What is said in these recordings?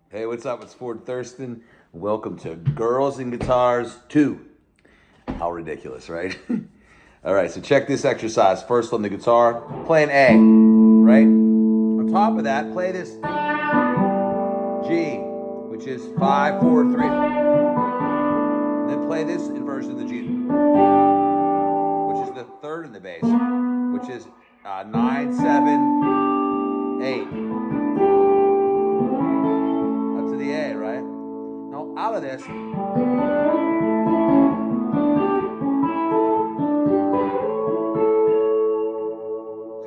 Hey, what's up? It's Ford Thurston. Welcome to Girls and Guitars 2. How ridiculous, right? All right, so check this exercise. First on the guitar, play an A, right? On top of that, play this G, which is 5, 4, 3. Then play this inversion of the G, which is the third in the bass, which is 9, 7, 8. Up to the A, right? Now out of this, so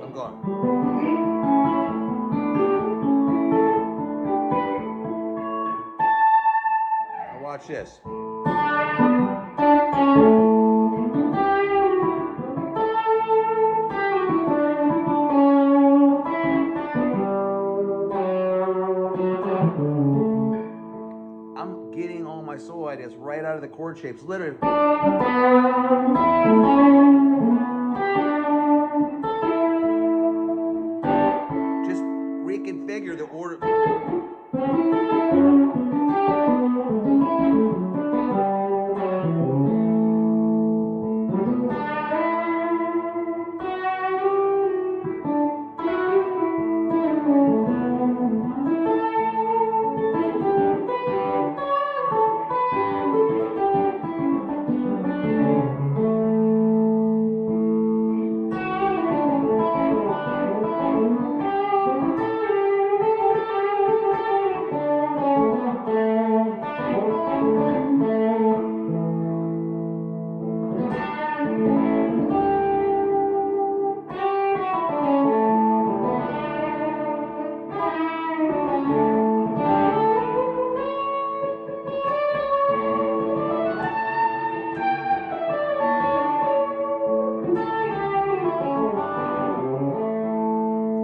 I'm going. Now watch this. I'm getting all my solo ideas right out of the chord shapes, literally. Just reconfigure the order.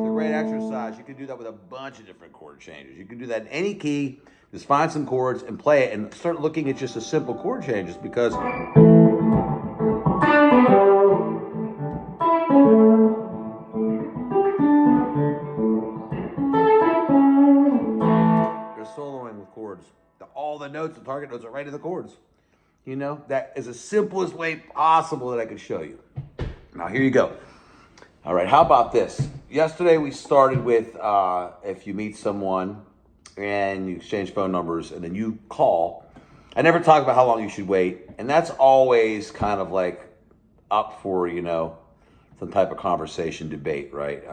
Great exercise. You can do that with a bunch of different chord changes. You can do that in any key. Just find some chords and play it and start looking at just the simple chord changes because you're soloing with chords. All the notes, the target notes are right in the chords. You know, that is the simplest way possible that I could show you. Now, here you go. All right, how about this? Yesterday we started with if you meet someone and you exchange phone numbers and then you call. I never talk about how long you should wait, and that's always kind of like up for, some type of conversation, debate, right?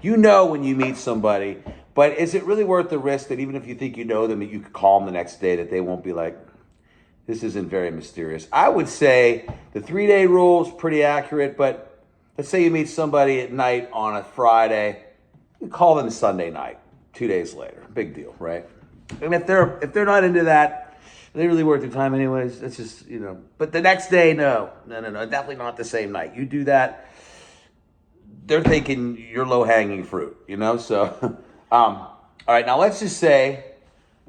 When you meet somebody, but is it really worth the risk that even if you think you know them, that you could call them the next day, that they won't be like, this isn't very mysterious? I would say the 3-day rule is pretty accurate, but let's say you meet somebody at night on a Friday, you call them Sunday night, 2 days later. Big deal, right? And if they're not into that, are they really worth your time anyways? That's just, But the next day, no, definitely not the same night. You do that, they're thinking you're low-hanging fruit, So, all right, now let's just say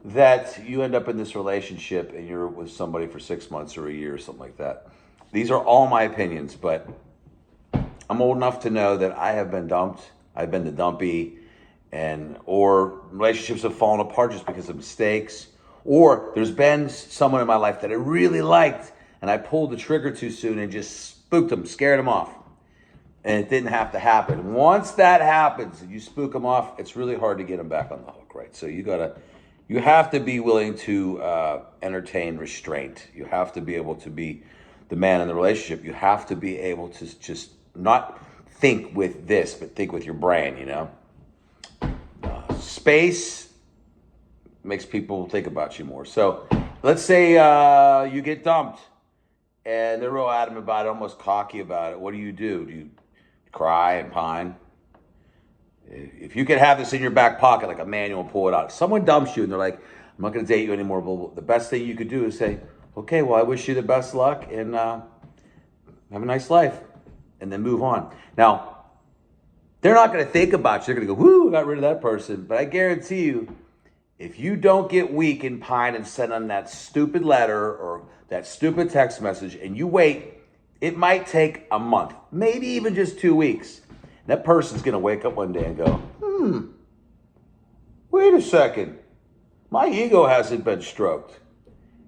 that you end up in this relationship and you're with somebody for 6 months or a year or something like that. These are all my opinions, but I'm old enough to know that I have been dumped. I've been the dumpy, or relationships have fallen apart just because of mistakes, or there's been someone in my life that I really liked and I pulled the trigger too soon and just spooked them, scared them off. And it didn't have to happen. Once that happens and you spook them off, it's really hard to get them back on the hook, right? So you have to be willing to entertain restraint. You have to be able to be the man in the relationship. You have to be able to just not think with this, but think with your brain, Space makes people think about you more. So let's say you get dumped and they're real adamant about it, almost cocky about it. What do? Do you cry and pine? If you could have this in your back pocket like a manual and pull it out. If someone dumps you and they're like, I'm not going to date you anymore, but the best thing you could do is say, okay, well, I wish you the best luck and have a nice life. And then move on. Now, they're not going to think about you. They're going to go, whoo, got rid of that person. But I guarantee you, if you don't get weak and pine and send them that stupid letter or that stupid text message and you wait, it might take a month, maybe even just 2 weeks. And that person's going to wake up one day and go, wait a second. My ego hasn't been stroked.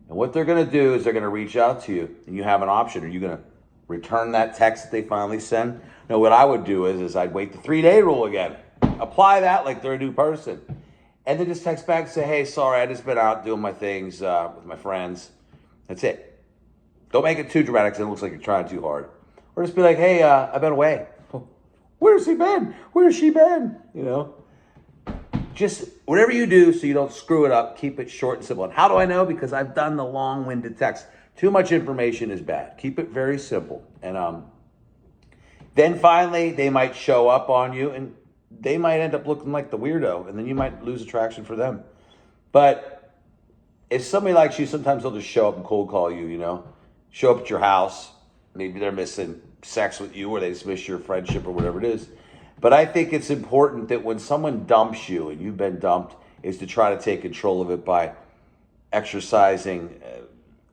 And what they're going to do is they're going to reach out to you, and you have an option. Are you going to return that text that they finally send? No, what I would do is I'd wait the 3-day rule again. Apply that like they're a new person. And then just text back and say, hey, sorry, I just been out doing my things with my friends. That's it. Don't make it too dramatic because it looks like you're trying too hard. Or just be like, hey, I've been away. Where's he been? Where's she been? You know? Just whatever you do so you don't screw it up, keep it short and simple. And how do I know? Because I've done the long-winded text. Too much information is bad. Keep it very simple. And then finally, they might show up on you, and they might end up looking like the weirdo, and then you might lose attraction for them. But if somebody likes you, sometimes they'll just show up and cold call you, you know? Show up at your house. Maybe they're missing sex with you, or they just miss your friendship or whatever it is. But I think it's important that when someone dumps you and you've been dumped, is to try to take control of it by exercising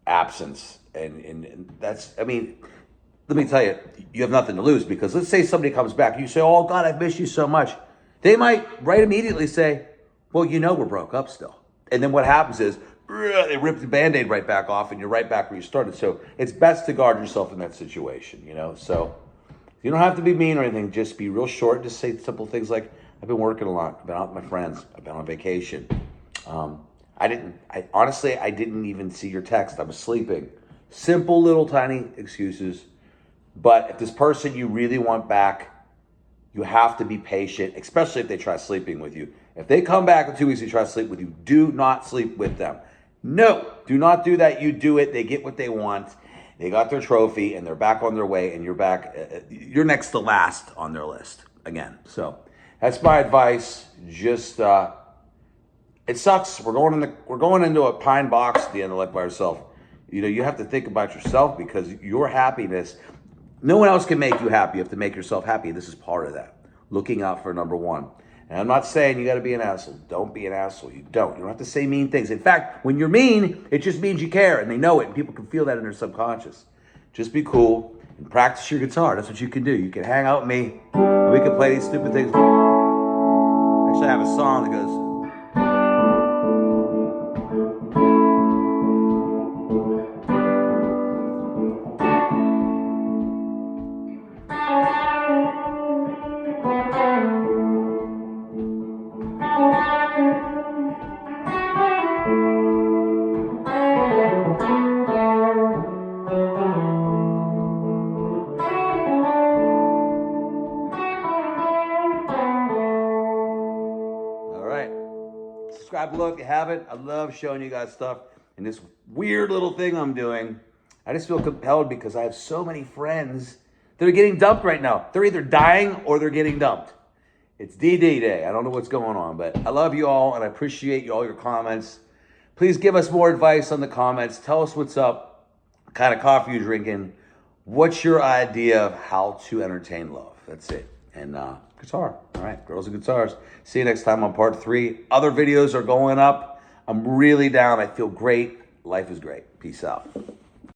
absence. And that's, I mean, let me tell you, you have nothing to lose, because let's say somebody comes back and you say, oh God, I've missed you so much. They might right immediately say, well, you know, we're broke up still. And then what happens is they rip the Band-Aid right back off and you're right back where you started. So it's best to guard yourself in that situation, you know? So you don't have to be mean or anything. Just be real short. Just say simple things like, I've been working a lot. I've been out with my friends. I've been on vacation. Honestly, I didn't even see your text. I was sleeping. Simple little tiny excuses. But if this person you really want back, you have to be patient, especially if they try sleeping with you. If they come back in 2 weeks and try to sleep with you, do not sleep with them. No, do not do that. You do it. They get what they want. They got their trophy and they're back on their way, and you're back. You're next to last on their list again. So that's my advice. Just it sucks. We're going into a pine box at the end of life by ourselves. You know, you have to think about yourself, because your happiness, no one else can make you happy. You have to make yourself happy. This is part of that. Looking out for number one. And I'm not saying you got to be an asshole. Don't be an asshole. You don't. You don't have to say mean things. In fact, when you're mean, it just means you care, and they know it, and people can feel that in their subconscious. Just be cool and practice your guitar. That's what you can do. You can hang out with me, and we can play these stupid things. Actually, I have a song that goes, subscribe below if you haven't. I love showing you guys stuff. And this weird little thing I'm doing, I just feel compelled because I have so many friends that are getting dumped right now. They're either dying or they're getting dumped. It's DD day. I don't know what's going on, but I love you all, and I appreciate all your comments. Please give us more advice on the comments. Tell us what's up, what kind of coffee you're drinking. What's your idea of how to entertain love? That's it. And guitar. All right, girls and guitars. See you next time on part 3. Other videos are going up. I'm really down. I feel great. Life is great. Peace out.